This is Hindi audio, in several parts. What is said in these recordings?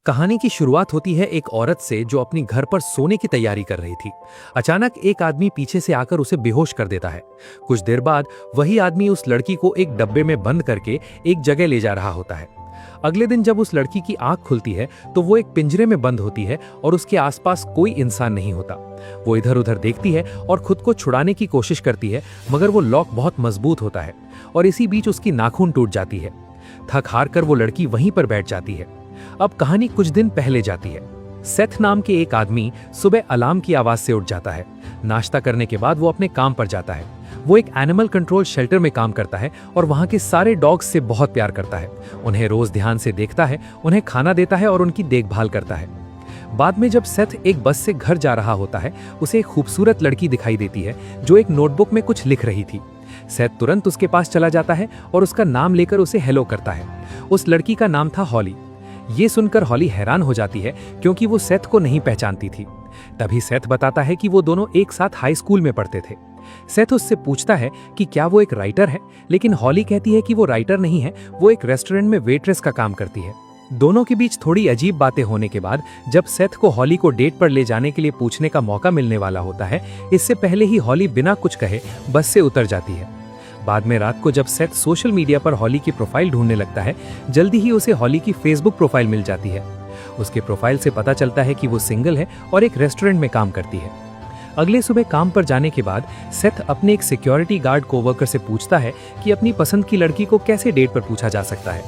कहानी की शुरुआत होती है एक औरत से जो अपनी घर पर सोने की तैयारी कर रही थी। अचानक एक आदमी पीछे से आकर उसे बेहोश कर देता है। कुछ देर बाद वही आदमी उस लड़की को एक डब्बे में बंद करके एक जगह ले जा रहा होता है। अगले दिन जब उस लड़की की आंख खुलती है तो वो एक पिंजरे में बंद होती है और उसके आसपास कोई इंसान नहीं होता। वो इधर उधर देखती है और खुद को छुड़ाने की कोशिश करती है, मगर वो लॉक बहुत मजबूत होता है और इसी बीच उसकी नाखून टूट जाती है। थक हार कर वो लड़की वहीं पर बैठ जाती है। अब कहानी कुछ दिन पहले जाती है। सेथ नाम के एक आदमी सुबह अलार्म की आवाज से उठ जाता है। नाश्ता करने के बाद वो अपने काम पर जाता है। वो एक एनिमल कंट्रोल शेल्टर में काम करता है और वहां के सारे डॉग्स से बहुत प्यार करता है। उन्हें रोज ध्यान से देखता है, उन्हें खाना देता है और उनकी देखभाल करता है। बाद में जब सेथ एक बस से घर जा रहा होता है, उसे एक खूबसूरत लड़की दिखाई देती है जो एक नोटबुक में कुछ लिख रही थी। सेथ तुरंत उसके पास चला जाता है और उसका नाम लेकर उसे हेलो करता है। उस लड़की का नाम था हॉली। ये सुनकर हॉली हैरान हो जाती है क्योंकि वो सेथ को नहीं पहचानती थी। तभी सेथ बताता है कि वो दोनों एक साथ हाई स्कूल में पढ़ते थे। सेथ उससे पूछता है कि क्या वो एक राइटर है, लेकिन हॉली कहती है कि वो राइटर नहीं है, वो एक रेस्टोरेंट में वेट्रेस का काम करती है। दोनों के बीच थोड़ी अजीब बातें होने के बाद जब सेथ को हॉली को डेट पर ले जाने के लिए पूछने का मौका मिलने वाला होता है, इससे पहले ही हॉली बिना कुछ कहे बस से उतर जाती है। बाद में रात को जब सेथ सोशल मीडिया पर हॉली की प्रोफाइल ढूंढने लगता है, जल्दी ही उसे हॉली की फेसबुक प्रोफाइल मिल जाती है। उसके प्रोफाइल से पता चलता है कि वो सिंगल है और एक रेस्टोरेंट में काम करती है। अगले सुबह काम पर जाने के बाद सेथ अपने एक सिक्योरिटी गार्ड कोवर्कर से पूछता है कि अपनी पसंद की लड़की को कैसे डेट पर पूछा जा सकता है।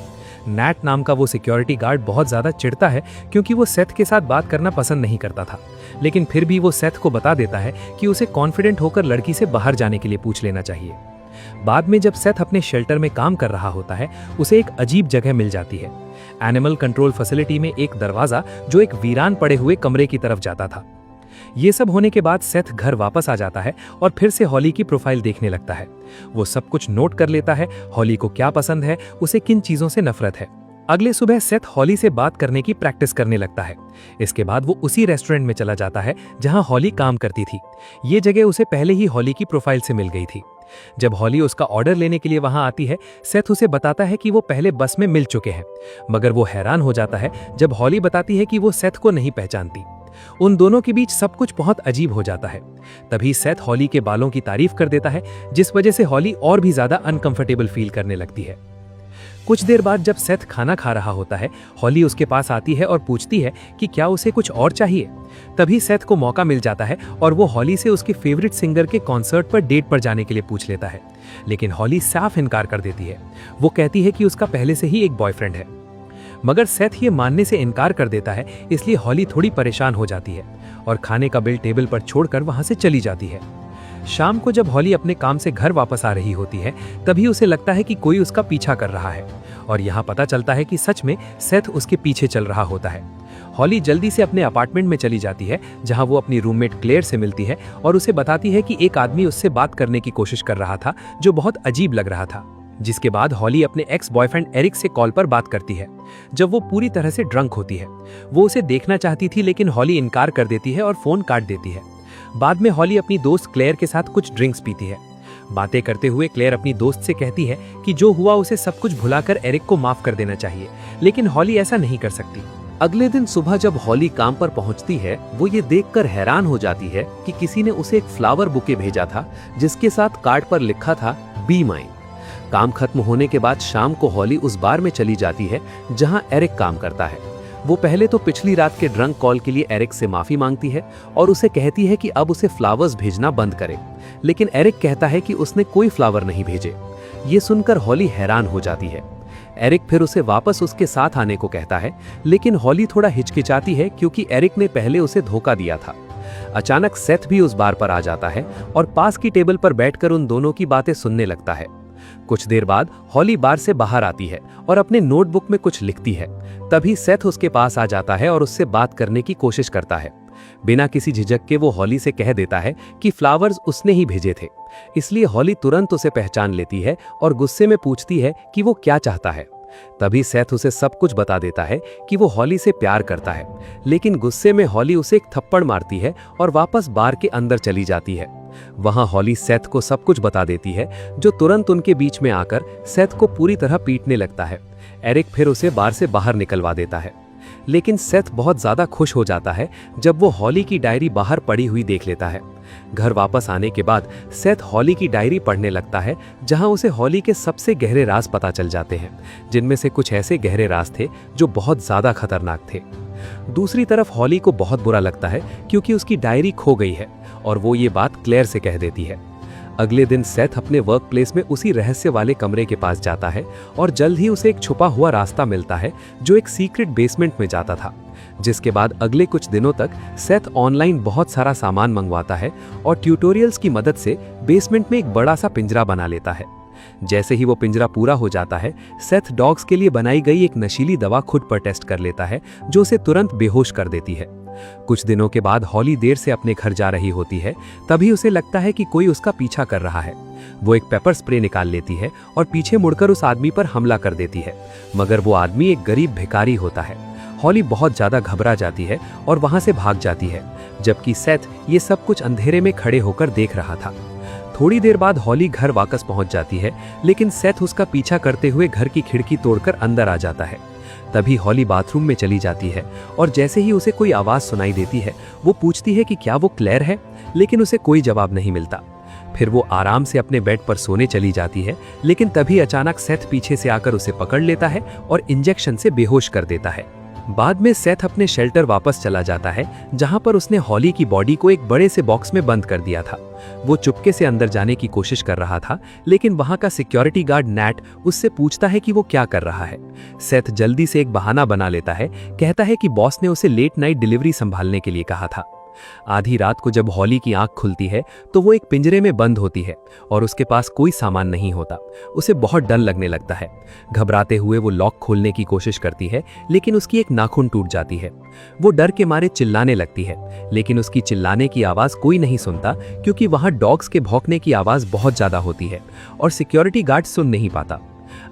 नैट नाम का वो सिक्योरिटी गार्ड बहुत ज्यादा चिढ़ता है क्योंकि वो सेथ के साथ बात करना पसंद नहीं करता था, लेकिन फिर भी वो सेथ को बता देता है कि उसे कॉन्फिडेंट होकर लड़की से बाहर जाने के लिए पूछ लेना चाहिए। बाद में जब सेथ अपने शेल्टर में काम कर रहा होता है, उसे एक अजीब जगह मिल जाती है। एनिमल कंट्रोल फैसिलिटी में एक दरवाजा जो एक वीरान पड़े हुए कमरे की तरफ जाता था। ये सब होने के बाद सेथ घर वापस आ जाता है और फिर से हॉली की प्रोफाइल देखने लगता है। वो सब कुछ नोट कर लेता है, हॉली को क्या पसंद है, उसे किन चीजों से नफरत है। अगले सुबह सेथ हॉली से बात करने की प्रैक्टिस करने लगता है। इसके बाद वो उसी रेस्टोरेंट में चला जाता है जहां हॉली काम करती थी। ये जगह उसे पहले ही हॉली की प्रोफाइल से मिल गई थी। जब हॉली उसका ऑर्डर लेने के लिए वहां आती है, सेथ उसे बताता है कि वो पहले बस में मिल चुके हैं, मगर वो हैरान हो जाता है जब हॉली बताती है कि वो सेथ को नहीं पहचानती। उन दोनों के बीच सब कुछ बहुत अजीब हो जाता है। तभी सेथ हॉली के बालों की तारीफ कर देता है, जिस वजह से हॉली और भी ज्यादा अनकंफर्टेबल फील करने लगती है। कुछ देर बाद जब सेथ खाना खा रहा होता है, हॉली उसके पास आती है और पूछती है कि क्या उसे कुछ और चाहिए। तभी सेथ को मौका मिल जाता है और वो हॉली से उसके फेवरेट सिंगर के कॉन्सर्ट पर डेट पर जाने के लिए पूछ लेता है, लेकिन हॉली साफ इनकार कर देती है। वो कहती है कि उसका पहले से ही एक बॉयफ्रेंड है। मगर सेथ ये मानने से इनकार कर देता है, इसलिए हॉली थोड़ी परेशान हो जाती है और खाने का बिल टेबल पर छोड़कर वहां से चली जाती है। शाम को जब हॉली अपने काम से घर वापस आ रही होती है, तभी उसे लगता है कि कोई उसका पीछा कर रहा है और यहाँ पता चलता है कि सच में सेथ उसके पीछे चल रहा होता है। हॉली जल्दी से अपने अपार्टमेंट में चली जाती है जहाँ वो अपनी रूममेट क्लेयर से मिलती है और उसे बताती है कि एक आदमी उससे बात करने की कोशिश कर रहा था जो बहुत अजीब लग रहा था। जिसके बाद हॉली अपने एक्स बॉयफ्रेंड एरिक से कॉल पर बात करती है जब वो पूरी तरह से ड्रंक होती है। वो उसे देखना चाहती थी, लेकिन हॉली इनकार कर देती है और फोन काट देती है। बाद में हॉली अपनी दोस्त क्लेयर के साथ कुछ ड्रिंक्स पीती है। बातें करते हुए क्लेयर अपनी दोस्त से कहती है कि जो हुआ उसे सब कुछ भुलाकर एरिक को माफ कर देना चाहिए, लेकिन हॉली ऐसा नहीं कर सकती। अगले दिन सुबह जब हॉली काम पर पहुंचती है, वो ये देखकर हैरान हो जाती है कि किसी ने उसे एक फ्लावर बुके भेजा था जिसके साथ कार्ड पर लिखा था बी माइन। काम खत्म होने के बाद शाम को हॉली उस बार में चली जाती है जहां एरिक काम करता है। वो पहले तो पिछली रात के ड्रंक कॉल के लिए एरिक से माफी मांगती है और उसे कहती है कि अब उसे फ्लावर्स भेजना बंद करे, लेकिन एरिक कहता है कि उसने कोई फ्लावर नहीं भेजे। ये सुनकर हॉली हैरान हो जाती है। एरिक फिर उसे वापस उसके साथ आने को कहता है, लेकिन हॉली थोड़ा हिचकिचाती है क्योंकि एरिक ने पहले उसे धोखा दिया था। अचानक सेथ भी उस बार पर आ जाता है और पास की टेबल पर बैठकर उन दोनों की बातें सुनने लगता है। कुछ देर बाद हॉली बार से बाहर आती है और अपने नोटबुक में कुछ लिखती है। तभी सेथ उसके पास आ जाता है और उससे बात करने की कोशिश करता है। बिना किसी झिझक के वो हॉली से कह देता है कि फ्लावर्स उसने ही भेजे थे। इसलिए हॉली तुरंत उसे पहचान लेती है और गुस्से में पूछती है कि वो क्या चाहता है। तभी सेथ उसे सब कुछ बता देता है कि वो हॉली से प्यार करता है, लेकिन गुस्से में हॉली उसे एक थप्पड़ मारती है और वापस बार के अंदर चली जाती है। वहां हॉली सेथ को सब कुछ बता देती है, जो तुरंत उनके बीच में आकर सेथ को पूरी तरह पीटने लगता है। एरिक फिर उसे बार से बाहर निकलवा देता है। लेकिन सेथ बहुत ज्यादा खुश हो जाता है जब वो हॉली की डायरी बाहर पड़ी हुई देख लेता है। घर वापस आने के बाद सेथ हॉली की डायरी पढ़ने लगता है, जहां उसे हॉली के सबसे गहरे राज पता चल जाते हैं, जिनमें से कुछ ऐसे गहरे राज थे जो बहुत ज्यादा खतरनाक थे। दूसरी तरफ हॉली को बहुत बुरा लगता है क्योंकि उसकी डायरी खो गई है और वो ये बात क्लेयर से कह देती है। अगले दिन सेथ अपने वर्क प्लेस में उसी रहस्य वाले कमरे के पास जाता है और जल्द ही उसे एक छुपा हुआ रास्ता मिलता है जो एक सीक्रेट बेसमेंट में जाता था। जिसके बाद अगले कुछ दिनों तक सेथ ऑनलाइन बहुत सारा सामान मंगवाता है और ट्यूटोरियल्स की मदद से बेसमेंट में एक बड़ा सा पिंजरा बना लेता है। जैसे ही वो पिंजरा पूरा हो जाता है, सेथ डॉग्स के लिए बनाई गई एक नशीली दवा खुद पर टेस्ट कर लेता है जो उसे तुरंत बेहोश कर देती है। कुछ दिनों के बाद हॉली देर से अपने घर जा रही होती है, तभी उसे लगता है कि कोई उसका पीछा कर रहा है। वो एक पेपर स्प्रे निकाल लेती है और पीछे मुड़कर उस आदमी पर हमला कर देती है, मगर वो आदमी एक गरीब भिखारी होता है। हॉली बहुत ज्यादा घबरा जाती है और वहां से भाग जाती है, जबकि सेथ ये सब कुछ अंधेरे में खड़े होकर देख रहा था। थोड़ी देर बाद हॉली घर वापस पहुंच जाती है, लेकिन सेथ उसका पीछा करते हुए घर की खिड़की तोड़कर अंदर आ जाता है। तभी हॉली बाथरूम में चली जाती है और जैसे ही उसे कोई आवाज सुनाई देती है, वो पूछती है कि क्या वो क्लेयर है, लेकिन उसे कोई जवाब नहीं मिलता। फिर वो आराम से अपने बेड पर सोने चली जाती है, लेकिन तभी अचानक सेथ पीछे से आकर उसे पकड़ लेता है और इंजेक्शन से बेहोश कर देता है। बाद में सेथ अपने शेल्टर वापस चला जाता है, जहां पर उसने हॉली की बॉडी को एक बड़े से बॉक्स में बंद कर दिया था। वो चुपके से अंदर जाने की कोशिश कर रहा था, लेकिन वहां का सिक्योरिटी गार्ड नैट उससे पूछता है कि वो क्या कर रहा है। सेथ जल्दी से एक बहाना बना लेता है, कहता है कि बॉस ने उसे लेट नाइट डिलीवरी संभालने के लिए कहा था। आधी रात को जब हॉली की आंख खुलती है तो वो एक पिंजरे में बंद होती है और उसके पास कोई सामान नहीं होता। उसे बहुत डर लगने लगता है। घबराते हुए वो लॉक खोलने की कोशिश करती है, लेकिन उसकी एक नाखून टूट जाती है। वो डर के मारे चिल्लाने लगती है, लेकिन उसकी चिल्लाने की आवाज कोई नहीं सुनता क्योंकि वहां डॉग्स के भौंकने की आवाज बहुत ज्यादा होती है और सिक्योरिटी गार्ड सुन नहीं पाता।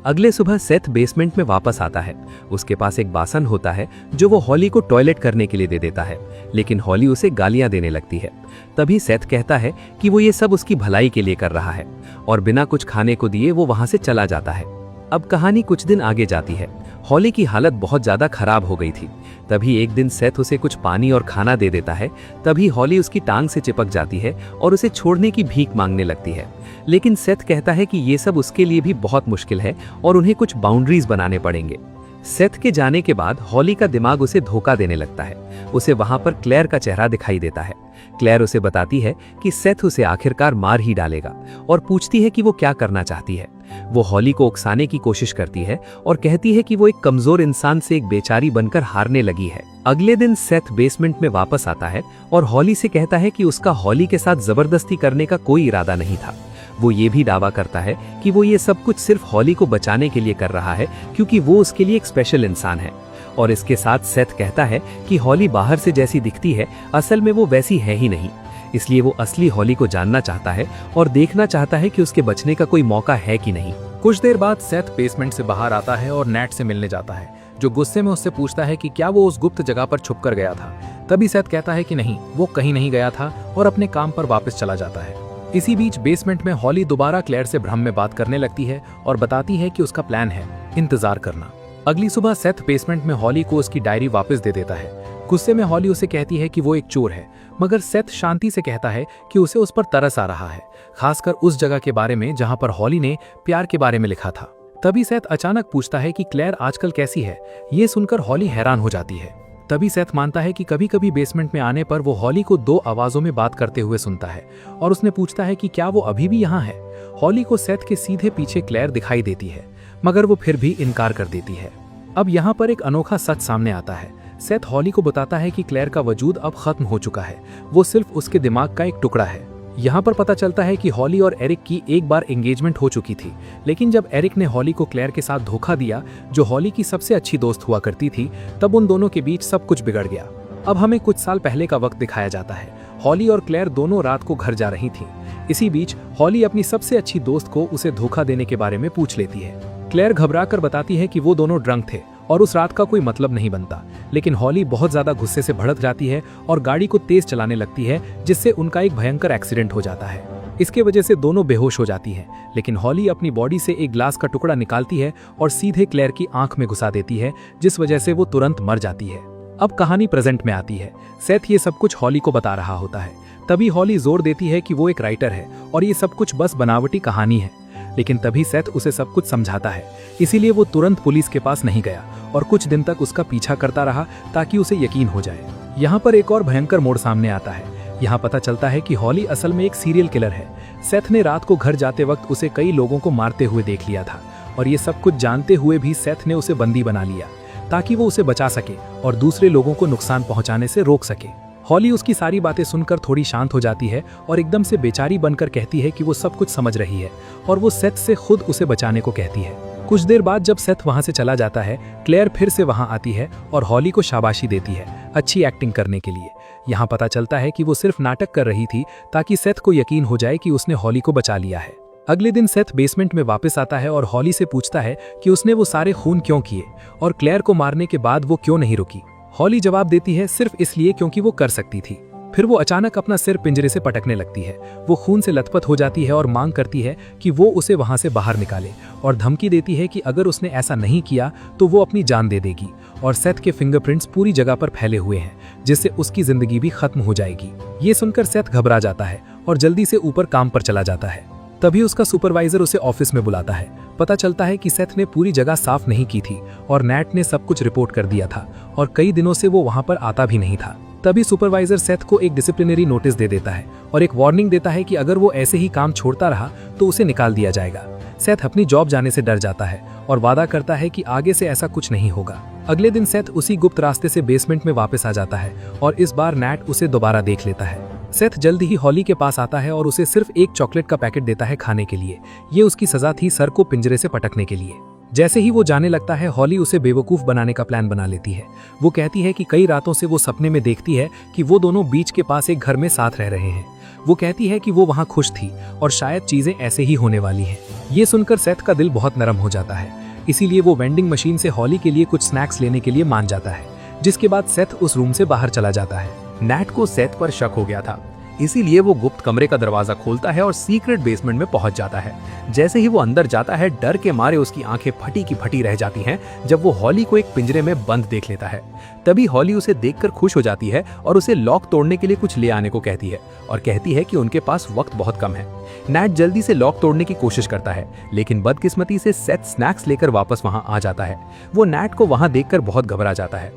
अगले सुबह सेथ बेसमेंट में वापस आता है। उसके पास एक बासन होता है जो वो हॉली को टॉयलेट करने के लिए दे देता है, लेकिन हॉली उसे गालियां देने लगती है। तभी सेथ कहता है कि वो ये सब उसकी भलाई के लिए कर रहा है और बिना कुछ खाने को दिए वो वहां से चला जाता है। अब कहानी कुछ दिन आगे जाती है। हॉली की हालत बहुत ज्यादा खराब हो गई थी। तभी एक दिन सेथ उसे कुछ पानी और खाना दे देता है। तभी हॉली उसकी टांग से चिपक जाती है और उसे छोड़ने की भीख मांगने लगती है, लेकिन सेथ कहता है कि ये सब उसके लिए भी बहुत मुश्किल है और उन्हें कुछ बाउंड्रीज बनाने पड़ेंगे। सेथ के जाने के बाद हॉली का दिमाग उसे धोखा देने लगता है। उसे वहां पर क्लेयर का चेहरा दिखाई देता है। क्लेयर उसे बताती है कि सेथ उसे आखिरकार मार ही डालेगा और पूछती है कि वो क्या करना चाहती है। वो हॉली को उकसाने की कोशिश करती है और कहती है कि वो एक कमजोर इंसान से एक बेचारी बनकर हारने लगी है। अगले दिन सेथ बेसमेंट में वापस आता है और हॉली से कहता है कि उसका हॉली के साथ जबरदस्ती करने का कोई इरादा नहीं था। वो ये भी दावा करता है कि वो ये सब कुछ सिर्फ हॉली को बचाने के लिए कर रहा है क्योंकि वो उसके लिए एक स्पेशल इंसान है। और इसके साथ सेथ कहता है कि हॉली बाहर से जैसी दिखती है, असल में वो वैसी है ही नहीं। इसलिए वो असली हॉली को जानना चाहता है और देखना चाहता है कि उसके बचने का कोई मौका है कि नहीं। कुछ देर बाद सेथ बेसमेंट से बाहर आता है और नैट से मिलने जाता है, जो गुस्से में उससे पूछता है कि क्या वो उस गुप्त जगह पर छुप कर गया था। तभी सेथ कहता है कि नहीं, वो कहीं नहीं गया था और अपने काम पर वापस चला जाता है। इसी बीच बेसमेंट में हॉली दोबारा क्लेयर से भ्रम में बात करने लगती है और बताती है कि उसका प्लान है इंतजार करना। अगली सुबह सेथ बेसमेंट में हॉली को उसकी डायरी वापस दे देता है। गुस्से में हॉली उसे कहती है कि वो एक चोर है, मगर सेथ शांति से कहता है कि उसे उस पर तरस आ रहा है, खासकर उस जगह के बारे में जहां पर हॉली ने प्यार के बारे में लिखा था। तभी सेथ अचानक पूछता है कि क्लेयर आजकल कैसी है। ये सुनकर हॉली हैरान हो जाती है। तभी सेथ मानता है कि कभी कभी बेसमेंट में आने पर वो हॉली को दो आवाजों में बात करते हुए सुनता है और उसने पूछता है कि क्या वो अभी भी यहाँ है। हॉली को सेथ के सीधे पीछे क्लेयर दिखाई देती है, मगर वो फिर भी इनकार कर देती है। अब यहाँ पर एक अनोखा सच सामने आता है। सेथ हॉली को बताता है कि क्लेयर का वजूद अब खत्म हो चुका है, वो सिर्फ उसके दिमाग का एक टुकड़ा है। यहाँ पर पता चलता है कि हॉली और एरिक की एक बार एंगेजमेंट हो चुकी थी, लेकिन जब एरिक ने हॉली को क्लेयर के साथ धोखा दिया, जो हॉली की सबसे अच्छी दोस्त हुआ करती थी, तब उन दोनों के बीच सब कुछ बिगड़ गया। अब हमें कुछ साल पहले का वक्त दिखाया जाता है। हॉली और क्लेयर दोनों रात को घर जा रही थीं। इसी बीच हॉली अपनी सबसे अच्छी दोस्त को उसे धोखा देने के बारे में पूछ लेती है। क्लेयर घबराकर बताती है कि वो दोनों ड्रंक थे और उस रात का कोई मतलब नहीं बनता, लेकिन हॉली बहुत ज्यादा गुस्से से भड़क जाती है और गाड़ी को तेज चलाने लगती है, जिससे उनका एक भयंकर एक्सीडेंट हो जाता है। इसके वजह से दोनों बेहोश हो जाती हैं, लेकिन हॉली अपनी बॉडी से एक ग्लास का टुकड़ा निकालती है और सीधे क्लेयर की आंख में घुसा देती है, जिस वजह से वो तुरंत मर जाती है। अब कहानी प्रेजेंट में आती है। सेथ ये सब कुछ हॉली को बता रहा होता है। तभी हॉली जोर देती है कि वो एक राइटर है और ये सब कुछ बस बनावटी कहानी है, लेकिन तभी सेथ उसे सब कुछ समझाता है। इसीलिए वो तुरंत पुलिस के पास नहीं गया और कुछ दिन तक उसका पीछा करता रहा ताकि उसे यकीन हो जाए। यहाँ पर एक और भयंकर मोड़ सामने आता है। यहाँ पता चलता है कि हॉली असल में एक सीरियल किलर है। सेथ ने रात को घर जाते वक्त उसे कई लोगों को मारते हुए देख लिया था और ये सब कुछ जानते हुए भी सेथ ने उसे बंदी बना लिया ताकि वो उसे बचा सके और दूसरे लोगों को नुकसान पहुंचाने से रोक सके। हॉली उसकी सारी बातें सुनकर थोड़ी शांत हो जाती है और एकदम से बेचारी बनकर कहती है कि वो सब कुछ समझ रही है और वो सेथ से खुद उसे बचाने को कहती है। कुछ देर बाद जब सेथ वहां से चला जाता है, क्लेयर फिर से वहां आती है और हॉली को शाबाशी देती है अच्छी एक्टिंग करने के लिए। यहाँ पता चलता है कि वो सिर्फ नाटक कर रही थी ताकि सेथ को यकीन हो जाए कि उसने हॉली को बचा लिया है। अगले दिन सेथ बेसमेंट में वापस आता है और हॉली से पूछता है कि उसने वो सारे खून क्यों किए और क्लेयर को मारने के बाद वो क्यों नहीं रुकी। हॉली जवाब देती है सिर्फ इसलिए क्योंकि वो कर सकती थी। फिर वो अचानक अपना सिर पिंजरे से पटकने लगती है। वो खून से लथपथ हो जाती है और मांग करती है कि वो उसे वहां से बाहर निकाले और धमकी देती है कि अगर उसने ऐसा नहीं किया तो वो अपनी जान दे देगी और सेथ के फिंगरप्रिंट्स पूरी जगह पर फैले हुए हैं, जिससे उसकी जिंदगी भी खत्म हो जाएगी। ये सुनकर सेथ घबरा जाता है और जल्दी से ऊपर काम पर चला जाता है। तभी उसका सुपरवाइजर उसे ऑफिस में बुलाता है। पता चलता है कि सेथ ने पूरी जगह साफ नहीं की थी और नैट ने सब कुछ रिपोर्ट कर दिया था और कई दिनों से वो वहां पर आता भी नहीं था। तभी सुपरवाइजर सेथ को एक डिसिप्लिनरी नोटिस दे देता है और एक वार्निंग देता है कि अगर वो ऐसे ही काम छोड़ता रहा तो उसे निकाल दिया जाएगा। सेथ अपनी जॉब जाने से डर जाता है और वादा करता है कि आगे से ऐसा कुछ नहीं होगा। अगले दिन सेथ उसी गुप्त रास्ते से बेसमेंट में वापस आ जाता है और इस बार नैट उसे दोबारा देख लेता है। सेथ जल्दी ही हॉली के पास आता है और उसे सिर्फ एक चॉकलेट का पैकेट देता है खाने के लिए। ये उसकी सजा थी सर को पिंजरे से पटकने के लिए। जैसे ही वो जाने लगता है, हॉली उसे बेवकूफ बनाने का प्लान बना लेती है। वो कहती है कि कई रातों से वो सपने में देखती है कि वो दोनों बीच के पास एक घर में साथ रह रहे हैं। वो कहती है कि वो वहां खुश थी और शायद चीजें ऐसे ही होने वाली हैं। ये सुनकर सेथ का दिल बहुत नरम हो जाता है, इसीलिए वो वेंडिंग मशीन से हॉली के लिए कुछ स्नैक्स लेने के लिए मान जाता है, जिसके बाद सेथ उस रूम से बाहर चला जाता है। नैट को सेथ पर शक हो गया था, इसीलिए वो गुप्त कमरे का दरवाजा खोलता है और सीक्रेट बेसमेंट में पहुंच जाता है। जैसे ही वो अंदर जाता है, डर के मारे उसकी आंखें फटी की फटी रह जाती हैं जब वो हॉली को एक पिंजरे में बंद देख लेता है। तभी हॉली उसे देखकर खुश हो जाती है और उसे लॉक तोड़ने के लिए कुछ ले आने को कहती है और कहती है कि उनके पास वक्त बहुत कम है। नैट जल्दी से लॉक तोड़ने की कोशिश करता है, लेकिन बदकिस्मती से सेथ स्नैक्स लेकर वापस वहां आ जाता है। वो नैट को वहां देखकर बहुत घबरा जाता है,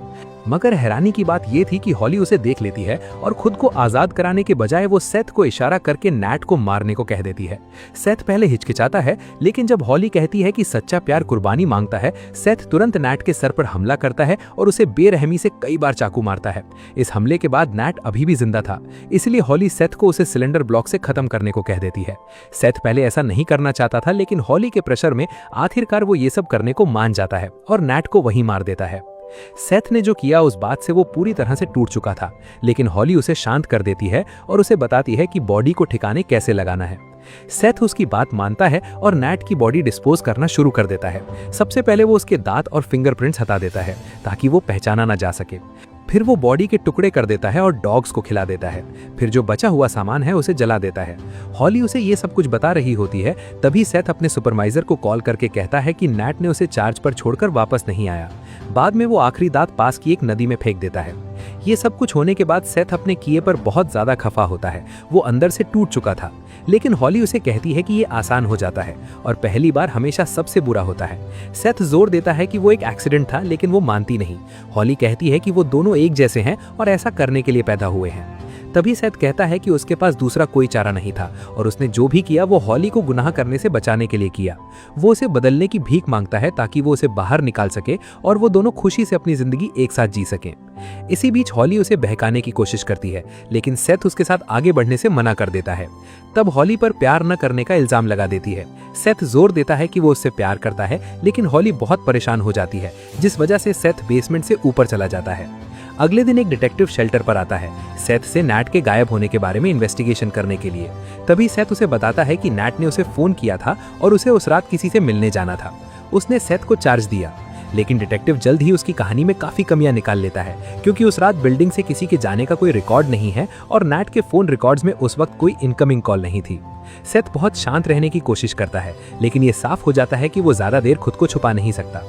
मगर हैरानी की बात यह थी कि हॉली उसे देख लेती है और खुद को आजाद कराने के बजाय वो सेथ को इशारा करके नैट को मारने को कह देती है। सेथ पहले हिचकिचाता है, लेकिन जब हॉली कहती है कि सच्चा प्यार कुर्बानी मांगता है, सेथ तुरंत नैट के सर पर हमला करता है और उसे बेरहमी से कई बार चाकू मारता है। इस हमले के बाद नैट अभी भी जिंदा था, इसलिए हॉली सेथ को उसे सिलेंडर ब्लॉक से खत्म करने को कह देती है। सेथ पहले ऐसा नहीं करना चाहता था, लेकिन हॉली के प्रेशर में आखिरकार वो ये सब करने को मान जाता है और नैट को वहीं मार देता है। सेथ ने जो किया उस बात से वो पूरी तरह से टूट चुका था, लेकिन हॉली उसे शांत कर देती है और उसे बताती है कि बॉडी को ठिकाने कैसे लगाना है। सेथ उसकी बात मानता है और नैट की बॉडी डिस्पोज करना शुरू कर देता है। सबसे पहले वो उसके दांत और फिंगरप्रिंट्स हटा देता है ताकि वो पहचाना ना जा सके। फिर वो बॉडी के टुकड़े कर देता है और डॉग्स को खिला देता है। फिर जो बचा हुआ सामान है उसे जला देता है। हॉली उसे ये सब कुछ बता रही होती है, तभी सेथ अपने सुपरवाइजर को कॉल करके कहता है कि नैट ने उसे चार्ज पर छोड़कर वापस नहीं आया। बाद में वो आखिरी दांत पास की एक नदी में फेंक देता है। ये सब कुछ होने के बाद सेथ अपने किए पर बहुत ज्यादा खफा होता है। वो अंदर से टूट चुका था, लेकिन हॉली उसे कहती है कि ये आसान हो जाता है और पहली बार हमेशा सबसे बुरा होता है। सेथ जोर देता है कि वो एक एक्सीडेंट था, लेकिन वो मानती नहीं। हॉली कहती है कि वो दोनों एक जैसे हैं और ऐसा करने के लिए पैदा हुए हैं। तभी सेथ कहता है कि उसके पास दूसरा कोई चारा नहीं था और उसने जो भी किया वो हॉली को गुनाह करने से बचाने के लिए किया। वो उसे बदलने की भीख मांगता है ताकि वो उसे बाहर निकाल सके और वो दोनों खुशी से अपनी जिंदगी एक साथ जी सकें। इसी बीच हॉली उसे बहकाने की कोशिश करती है, लेकिन सेथ उसके साथ आगे बढ़ने से मना कर देता है। तब हॉली पर प्यार न करने का इल्जाम लगा देती है। सेथ जोर देता है कि वो उससे प्यार करता है, लेकिन हॉली बहुत परेशान हो जाती है, जिस वजह से सेथ बेसमेंट से ऊपर चला जाता है। अगले दिन एक डिटेक्टिव शेल्टर पर आता है सेथ से नैट के गायब होने के बारे में इन्वेस्टिगेशन करने के लिए। तभी सेथ उसे बताता है कि नैट ने उसे फोन किया था और उसे उस रात किसी से मिलने जाना था। उसने सेथ को चार्ज दिया, लेकिन डिटेक्टिव जल्द ही उसकी कहानी में काफी कमियां निकाल लेता है, क्योंकि उस रात बिल्डिंग से किसी के जाने का कोई रिकॉर्ड नहीं है और नैट के फोन रिकॉर्ड्स में उस वक्त कोई इनकमिंग कॉल नहीं थी। सेथ बहुत शांत रहने की कोशिश करता है, लेकिन ये साफ हो जाता है कि वो ज्यादा देर खुद को छुपा नहीं सकता।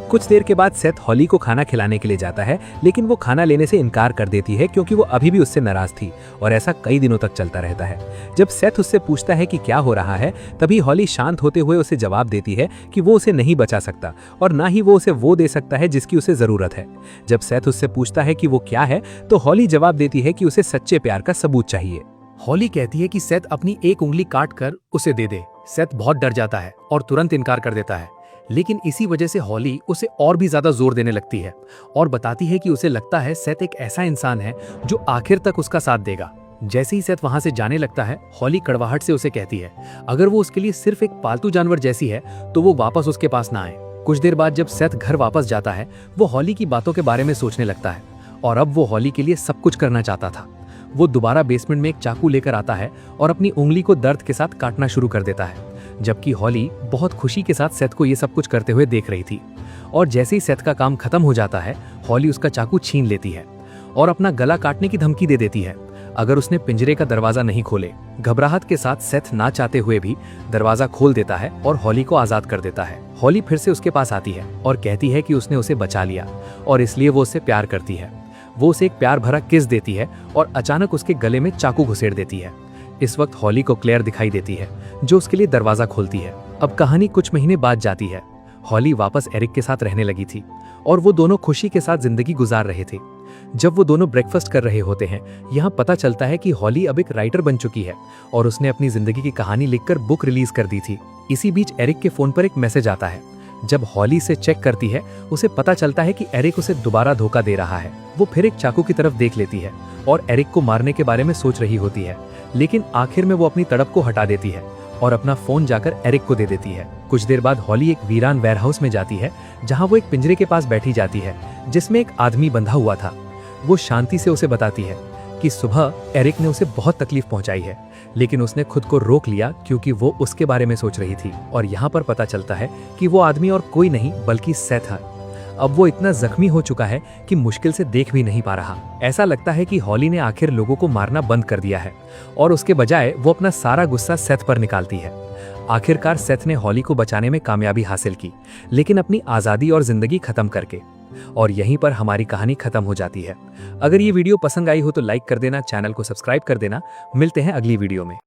कुछ देर के बाद सेथ हॉली को खाना खिलाने के लिए जाता है, लेकिन वो खाना लेने से इनकार कर देती है क्योंकि वो अभी भी उससे नाराज थी और ऐसा कई दिनों तक चलता रहता है। जब सेथ उससे पूछता है कि क्या हो रहा है, तभी हॉली शांत होते हुए उसे जवाब देती है कि वो उसे नहीं बचा सकता और ना ही वो उसे वो दे सकता है जिसकी उसे जरूरत है। जब सेथ उससे पूछता है कि वो क्या है, तो हॉली जवाब देती है कि उसे सच्चे प्यार का सबूत चाहिए। हॉली कहती है कि सेथ अपनी एक उंगली काट कर उसे दे दे। सेथ बहुत डर जाता है और तुरंत इनकार कर देता है, लेकिन इसी वजह से हॉली उसे और भी ज्यादा जोर देने लगती है और बताती है कि उसे लगता है सेथ एक ऐसा इंसान है जो आखिर तक उसका साथ देगा। जैसे ही सेथ वहां से जाने लगता है, हॉली कड़वाहट से उसे कहती है अगर वो उसके लिए सिर्फ एक पालतू जानवर जैसी है तो वो वापस उसके पास ना आए। कुछ देर बाद जब सेथ घर वापस जाता है, वो हॉली की बातों के बारे में सोचने लगता है और अब वो हॉली के लिए सब कुछ करना चाहता था। वो दोबारा बेसमेंट में एक चाकू लेकर आता है और अपनी उंगली को दर्द के साथ काटना शुरू कर देता है, जबकि हॉली बहुत खुशी के साथ सेथ को ये सब कुछ करते हुए देख रही थी। और जैसे ही सेथ का काम खत्म हो जाता है, हॉली उसका चाकू छीन लेती है और अपना गला काटने की धमकी दे देती है अगर उसने पिंजरे का दरवाजा नहीं खोले। घबराहट के साथ सेथ ना चाहते हुए भी दरवाजा खोल देता है और हॉली को आजाद कर देता है। हॉली फिर से उसके पास आती है और कहती है कि उसने उसे बचा लिया और इसलिए वो उससे प्यार करती है। वो उसे एक प्यार भरा किस देती है और अचानक उसके गले में चाकू घुसेड़ देती है। इस वक्त हॉली को क्लेयर दिखाई देती है जो उसके लिए दरवाजा खोलती है। अब कहानी कुछ महीने बाद जाती है। हॉली वापस एरिक के साथ रहने लगी थी और वो दोनों खुशी के साथ जिंदगी गुजार रहे थे। जब वो दोनों ब्रेकफास्ट कर रहे होते हैं, यहाँ पता चलता है कि हॉली अब एक राइटर बन चुकी है और उसने अपनी जिंदगी की कहानी लिखकर बुक रिलीज कर दी थी। इसी बीच एरिक के फोन पर एक मैसेज आता है। जब हॉली से चेक करती है, उसे पता चलता है कि एरिक उसे दोबारा धोखा दे रहा है। वो फिर एक चाकू की तरफ देख लेती है और एरिक को मारने के बारे में सोच रही होती है, लेकिन आखिर में वो अपनी तड़प को हटा देती है और अपना फोन जाकर एरिक को दे देती है। कुछ देर बाद हॉली एक वीरान वेयरहाउस में जाती है जहां वो एक पिंजरे के पास बैठी जाती है जिसमें एक आदमी बंधा हुआ था। वो शांति से उसे बताती है कि सुबह एरिक ने उसे बहुत तकलीफ पहुंचाई है, लेकिन उसने खुद को रोक लिया क्योंकि वो उसके बारे में सोच रही थी। और यहाँ पर पता चलता है कि वो आदमी और कोई नहीं बल्कि सेथ है। अब वो इतना जख्मी हो चुका है कि मुश्किल से देख भी नहीं पा रहा। ऐसा लगता है कि हॉली ने आखिर लोगों को मारना बंद कर दिया है और उसके बजाय वो अपना सारा गुस्सा सेथ पर निकालती है। आखिरकार सेथ ने हॉली को बचाने में कामयाबी हासिल की, लेकिन अपनी आज़ादी और जिंदगी खत्म करके। और यहीं पर हमारी कहानी खत्म हो जाती है। अगर ये वीडियो पसंद आई हो तो लाइक कर देना, चैनल को सब्सक्राइब कर देना। मिलते हैं अगली वीडियो में।